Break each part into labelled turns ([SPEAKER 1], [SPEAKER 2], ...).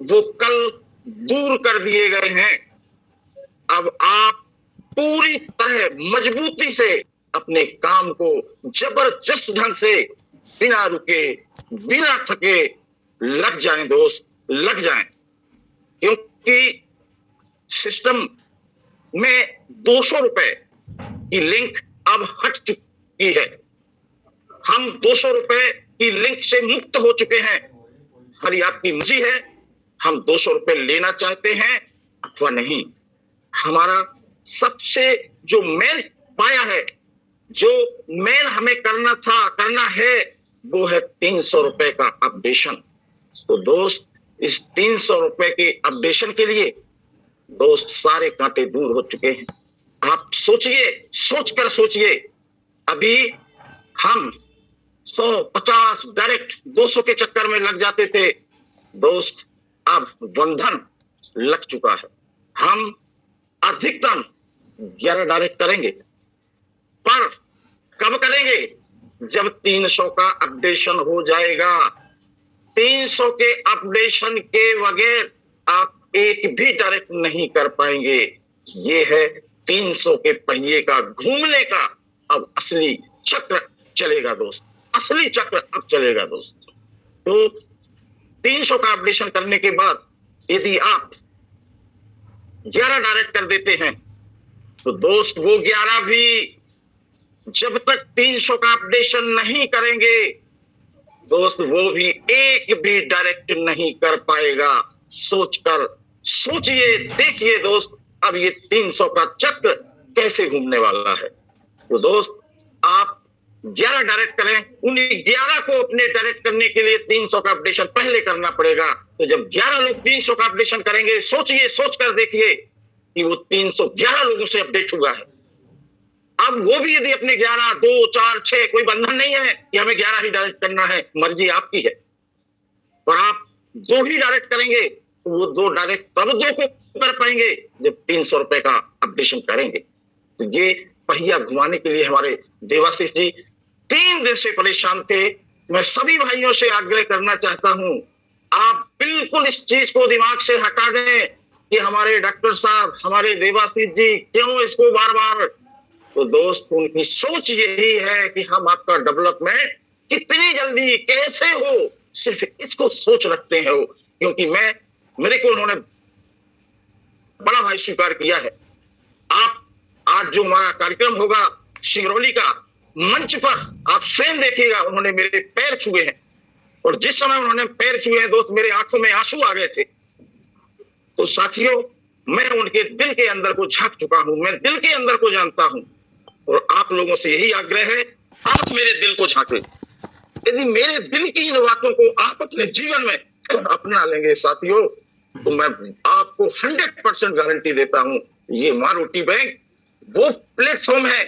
[SPEAKER 1] वो कल दूर कर दिए गए हैं। अब आप पूरी तरह मजबूती से अपने काम को जबरदस्त ढंग से बिना रुके बिना थके लग जाएं दोस्त, लग जाएं। क्योंकि सिस्टम में 200 रुपए की लिंक अब हट चुकी है। हम 200 रुपए की लिंक से मुक्त हो चुके हैं। हमारी आपकी मर्जी है, हम 200 रुपए लेना चाहते हैं अथवा नहीं। हमारा सबसे जो मेन पाया है, जो मेन हमें करना था, करना है, वो है 300 रुपए का अपडेशन। तो दोस्त, इस 300 रुपए के अपडेशन के लिए दोस्त सारे कांटे दूर हो चुके हैं। आप सोचिए, सोचकर सोचिए, अभी हम 150 डायरेक्ट 200 के चक्कर में लग जाते थे दोस्त। अब बंधन लग चुका है। हम अधिकतम 11 डायरेक्ट करेंगे, पर कब करेंगे? जब 300 का अपडेशन हो जाएगा। 300 के अपडेशन के बगैर आप एक भी डायरेक्ट नहीं कर पाएंगे। ये है 300 के पहिए का घूमने का अब असली चक्र चलेगा दोस्त, असली चक्र अब चलेगा दोस्त। तो 300 का अपडेशन करने के बाद यदि आप 11 डायरेक्ट कर देते हैं तो दोस्त वो 11 भी जब तक 300 का अपडेशन नहीं करेंगे दोस्त, वो भी एक भी डायरेक्ट नहीं कर पाएगा। सोचकर सोचिए, देखिए दोस्त, अब ये 300 का चक्र कैसे घूमने वाला है। तो दोस्त, आप 11 डायरेक्ट करें, उन 11 को अपने डायरेक्ट करने के लिए 300 का अपडेशन पहले करना पड़ेगा। तो जब 11 लोग 300 का अपडेशन करेंगे, सोचिए, सोचकर देखिए कि वो 311 लोगों से अपडेट हुआ है। अब वो भी यदि अपने 11, 2, 4, 6, कोई बंधन नहीं है कि हमें 11 ही डायरेक्ट करना है, मर्जी आपकी है। और आप 2 ही डायरेक्ट करेंगे तो वो 2 डायरेक्ट तब 2 को कर पाएंगे जब 300 रुपए का अपडेशन करेंगे। तो ये पहिया घुमाने के लिए हमारे देवाशीष जी 3 दिन से परेशान थे। मैं सभी भाइयों से आग्रह करना चाहता हूं, आप बिल्कुल इस चीज को दिमाग से हटा दें कि हमारे डॉक्टर साहब, हमारे देवाशीष जी क्यों इसको बार बार। तो दोस्त, उनकी सोच यही है कि हम आपका डेवलपमेंट कितनी जल्दी कैसे हो, सिर्फ इसको सोच रखते हैं वो। क्योंकि मेरे को उन्होंने बड़ा भाई स्वीकार किया है। आप आज जो हमारा कार्यक्रम होगा सिंगरौली का, मंच पर आप स्वयं देखिएगा, उन्होंने मेरे पैर छुए हैं। और जिस समय उन्होंने पैर छुए हैं दोस्त, मेरे आंखों में आंसू आ गए थे। तो साथियों, मैं उनके दिल के अंदर को झांक चुका हूं, मैं दिल के अंदर को जानता हूं। और आप लोगों से यही आग्रह है, आप मेरे दिल को झांकें। यदि मेरे दिल की इन बातों को आप अपने जीवन में अपना लेंगे साथियों, तो मैं आपको 100% गारंटी देता हूं, ये मां रोटी बैंक वो प्लेटफॉर्म है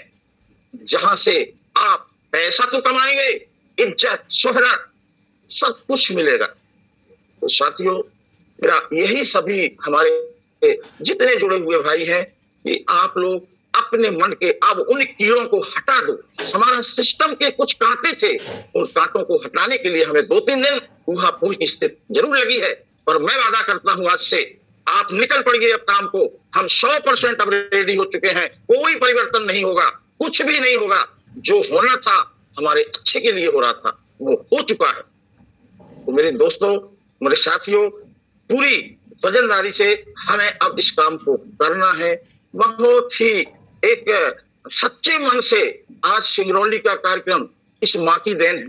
[SPEAKER 1] जहां से आप पैसा तो कमाएंगे, इज्जत, शोहरत, सब कुछ मिलेगा। तो साथियों, मेरा यही सभी हमारे जितने जुड़े हुए भाई हैं कि आप लोग अपने मन के अब उन कीड़ों को हटा दो। हमारा सिस्टम के कुछ कांटे थे, उन कांटों को हटाने के लिए हमें 2-3 दिन ऊहापोह की स्थिति जरूर लगी है, पर मैं वादा करता हूं आज से आप निकल पड़िए अब काम को। हम 100% अब रेडी हो चुके हैं। कोई परिवर्तन नहीं होगा, कुछ भी नहीं होगा। जो होना था हमारे अच्छे के लिए हो रहा था, वो हो चुका है। तो मेरे दोस्तों, मेरे साथियों, पूरी वजनदारी से हमें अब इस काम को करना है। बहुत ही एक सच्चे मन से आज सिंगरौली का कार्यक्रम इस मां की देन है।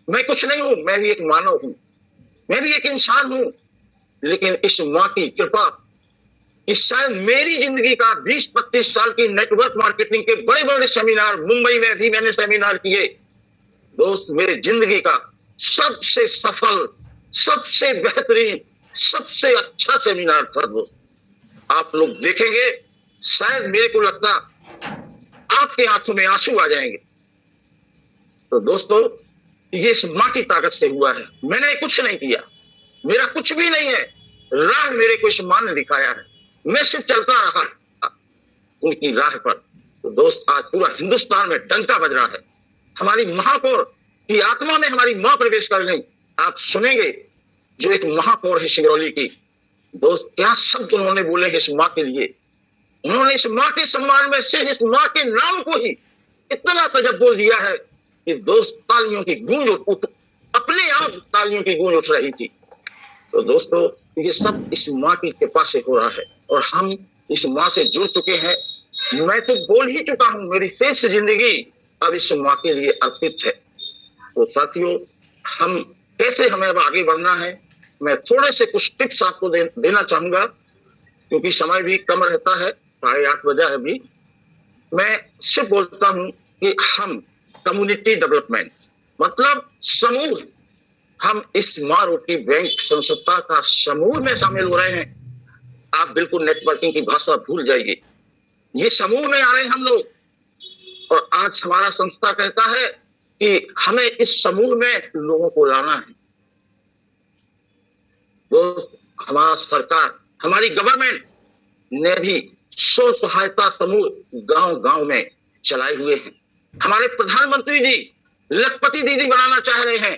[SPEAKER 1] मैं कुछ नहीं हूं, मैं भी एक मानव हूं, मैं भी एक इंसान हूं, लेकिन इस मां की कृपा कि शायद मेरी जिंदगी का 20-25 साल की नेटवर्क मार्केटिंग के बड़े बड़े सेमिनार, मुंबई में भी मैंने सेमिनार किए दोस्त, मेरे जिंदगी का सबसे सफल, सबसे बेहतरीन, सबसे अच्छा सेमिनार था दोस्त। आप लोग देखेंगे, शायद मेरे को लगता आपके आंखों में आंसू आ जाएंगे। तो दोस्तों, ये इस मां की ताकत से हुआ है। मैंने कुछ नहीं किया, मेरा कुछ भी नहीं है, राह मेरे को इस मां ने दिखाया है। मैं सिर्फ चलता रहा उनकी राह पर। तो दोस्त, आज पूरा हिंदुस्तान में डंका बज रहा है। हमारी महापौर की आत्मा में हमारी मां प्रवेश कर गई। आप सुनेंगे जो एक महापौर है सिंगरौली की, दोस्त क्या शब्द उन्होंने बोले हैं इस माँ के लिए। उन्होंने इस माँ के सम्मान में से इस माँ के नाम को ही इतना तजब्बुर दिया है कि दोस्त तालियों की गूंज अपने आप तालियों की गूंज उठ रही थी। तो दोस्तों ये सब इस माँ की कृपा से हो रहा है और हम इस माँ से जुड़ चुके हैं। मैं तो बोल ही चुका हूं, मेरी शेष जिंदगी अब इस माँ के लिए अर्पित है। तो साथियों हम कैसे हमें अब आगे बढ़ना है, मैं थोड़े से कुछ टिप्स आपको देना चाहूंगा क्योंकि समय भी कम रहता है, 8:30 बजा है अभी। मैं सिर्फ बोलता हूं कि हम कम्युनिटी डेवलपमेंट मतलब समूह, हम इस माँ रोटी बैंक संस्था का समूह में शामिल हो रहे हैं। आप बिल्कुल नेटवर्किंग की भाषा भूल जाइए, ये समूह में आ रहे हैं हम लोग और आज हमारा संस्था कहता है कि हमें इस समूह में लोगों को लाना है। दोस्त हमारा सरकार, हमारी गवर्नमेंट ने भी स्व सहायता समूह गांव-गांव में चलाए हुए हैं। हमारे प्रधानमंत्री जी लखपति दीदी बनाना चाह रहे हैं।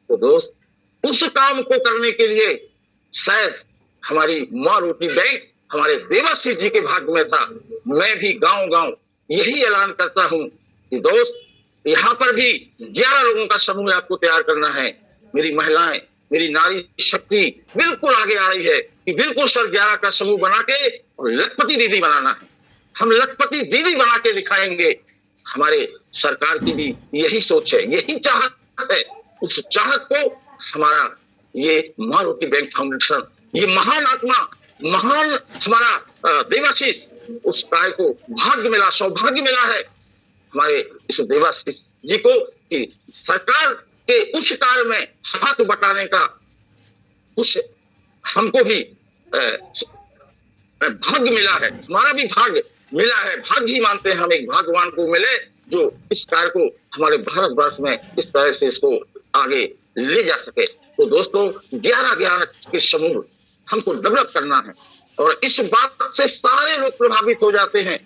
[SPEAKER 1] तो दोस्त उस काम को करने के लिए शायद हमारी माँ रोटी बैंक हमारे देवाशीष जी के भाग्य में था। मैं भी गांव-गांव यही ऐलान करता हूं कि दोस्त यहाँ पर भी 11 लोगों का समूह आपको तैयार करना है। मेरी महिलाएं, मेरी नारी शक्ति बिल्कुल आगे आ रही है कि बिल्कुल सर 11 का समूह बना के और लखपति दीदी बनाना है। हम लखपति दीदी बना के दिखाएंगे। हमारे सरकार की भी यही सोच है, यही चाहत है। उस चाहत को हमारा ये माँ रोटी बैंक फाउंडेशन, ये महान आत्मा, महान हमारा देवाशीष, उस काय को भाग्य मिला, सौभाग्य मिला है हमारे इस देवाशीष जी को कि सरकार के उस कार्य में हाथ बटाने का कुछ हमको भी भाग्य मिला है, हमारा भी भाग्य मिला है। भाग्य ही मानते हैं हम एक भगवान को मिले जो इस कार्य को हमारे भारतवर्ष में इस तरह से इसको आगे ले जा सके। तो दोस्तों 11-11 के समूह हमको डेवलप करना है और इस बात से सारे लोग प्रभावित हो जाते हैं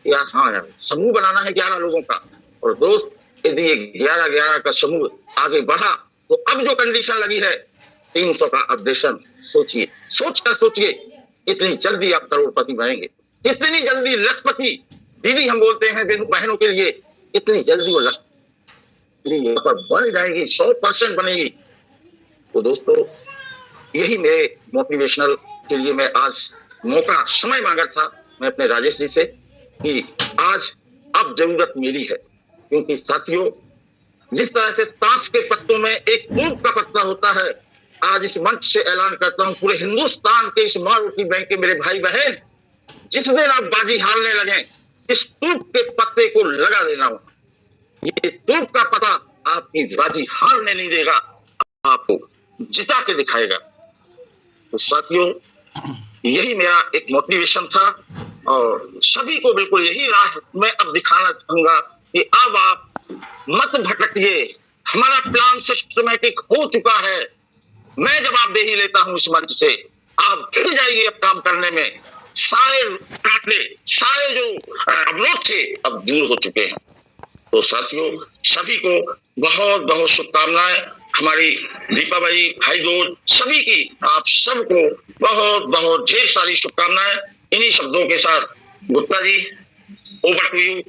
[SPEAKER 1] यार, हाँ यार समूह बनाना है 11 लोगों का। और दोस्त यदि 11-11 का समूह आगे बढ़ा तो अब जो कंडीशन लगी है 300 का अपडेशन, सोचिए, सोचिए इतनी जल्दी आप करोड़पति बनेंगे, इतनी जल्दी लखपति दीदी हम बोलते हैं बहनों के लिए, इतनी जल्दी वो लखपति बन जाएगी, 100% बनेगी। तो दोस्तों यही मेरे मोटिवेशनल के लिए मैं आज मौका समय मांगा था मैं अपने राजेश जी से कि आज अब जरूरत मेरी है। क्योंकि साथियों जिस तरह से ताश के पत्तों में एक टूप का पत्ता होता है, आज इस मंच से ऐलान करता हूं पूरे हिंदुस्तान के इस माँ रोटी बैंक के मेरे भाई बहन, जिस दिन आप बाजी हारने लगे इस टूप के पत्ते को लगा देना हो। ये टूप का पता आपकी बाजी हारने नहीं देगा, आपको जिता के दिखाएगा। तो साथियों यही मेरा एक मोटिवेशन था और सभी को बिल्कुल यही राह मैं अब दिखाना चाहूंगा कि अब आप मत भटकिए, हमारा प्लान सिस्टमैटिक हो चुका है। मैं जवाबदेही लेता हूं इस मंच से, आप फिर जाइए अब काम करने में। सारे काटले, सारे जो अवरोध थे अब दूर हो चुके हैं। तो साथियों सभी को बहुत बहुत शुभकामनाएं, हमारी दीपावली, भाई दूज सभी की, आप सबको बहुत बहुत ढेर सारी शुभकामनाएं। इन्हीं शब्दों के साथ Gupta ji over to you.